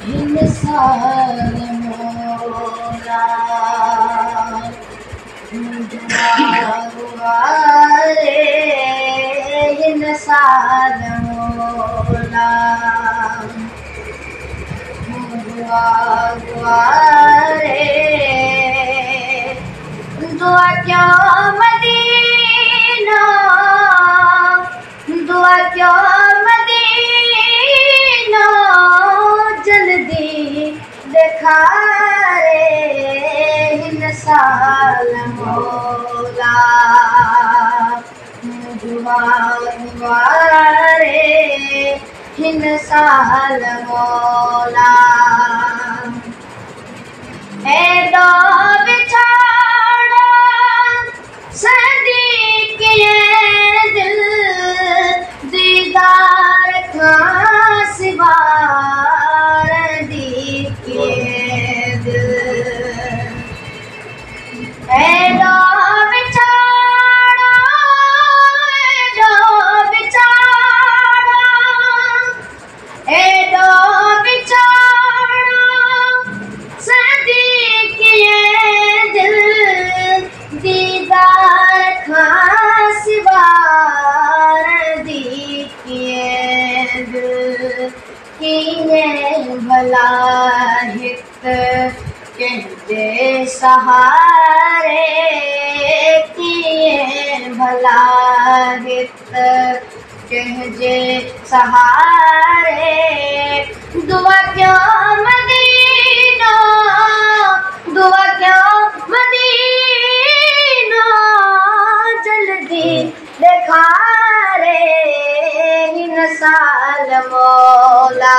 हिन साल मौला दुआ रे हिन साल मौला दुआ रे दुआ क्यों मदीना दुआ क्यों मदीना जल्दी देखा रे हिन साल मौला दुआ रे हिन साल मौला एडो बिछाड़ा सदीक ये दिल दीदार का सिवा दीक ये दिल एडो भला हित कहते सहारे किए भला हित कहते सहारे दुआ क्यों मदीना दुआ क्यों मदीना जल्दी देखा रे हिन साल मौला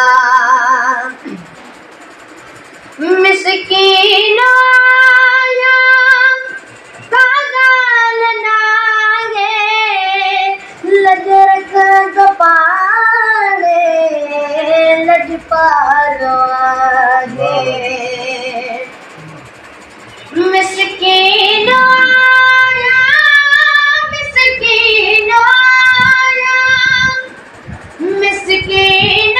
मिस्कीन आया कागल नागे लजर कपाले लज पालो आगे मिस्कीन आया मिस्कीन आया मिस्कीन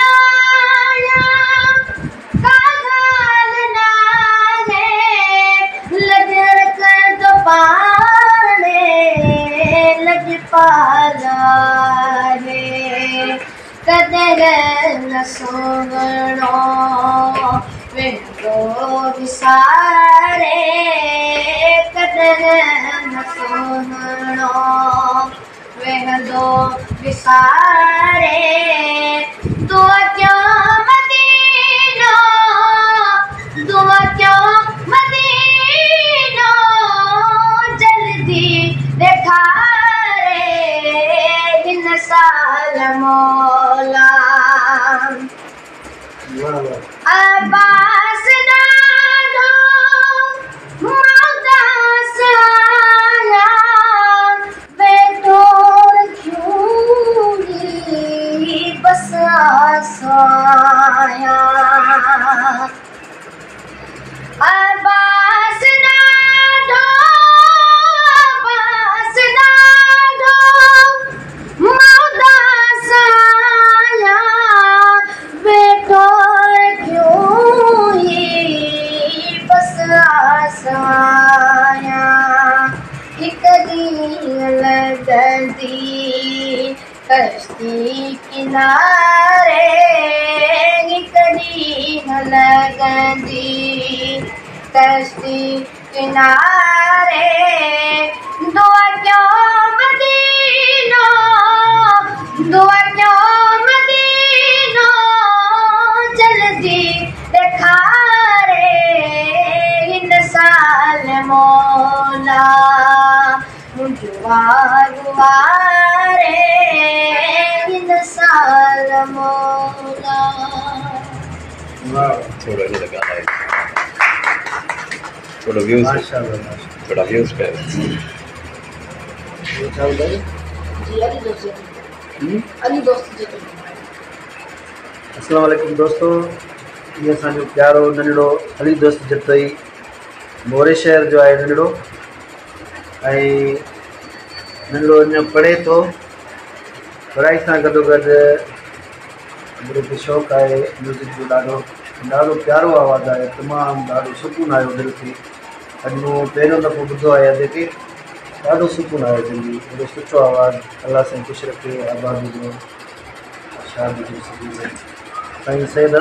कदर न सोगणो वेंदो विसारे कदर न सोगणो वेंदो विसारे दुआ क्यों मदीना दुआ क्यों मदीना जल्दी देखा रे हिन साल मौला अब्बास नाडो मौदास आया बेटोर क्यों बस आया अब्बास नाडो मौदास आया बेटोर क्यों बस आया एक दिन लगदी कश्ती किनारे एक दिन लगदी कश्ती किनारे दुआ क्यों मदीना दुआ क्यों मदीना जल्दी देखा रे हिन साल मौला दुआ रे हिन साल मौला थोड़ा नहीं लगा है थोड़ा व्यूज थोड़ा व्यूज पे अली दोस्त अस्सलाम वालेकुम दोस्तों ये असांजो प्यारो नंढड़ो अली दोस्त जतई मोरे शहर जो आहे नंढड़ो ऐं नंढड़ो अञा पढ़े थो पढ़ाई सां गॾोगॾु मुझे खे शौक़ु आहे म्यूज़िक जो ॾाढो प्यारो आवाज़ु आहे, तमामु ॾाढो सुकून आयो दिलि खे। अॼु मूं पहिरियों दफ़ो ॿुधो आहे अॼु खे, ॾाढो सुकून आयो दिलि जी, एॾो सुठो आवाज़ु। अलाह साईं ख़ुशि रखे, आबाद हुजो, शादी जो साईं सैयद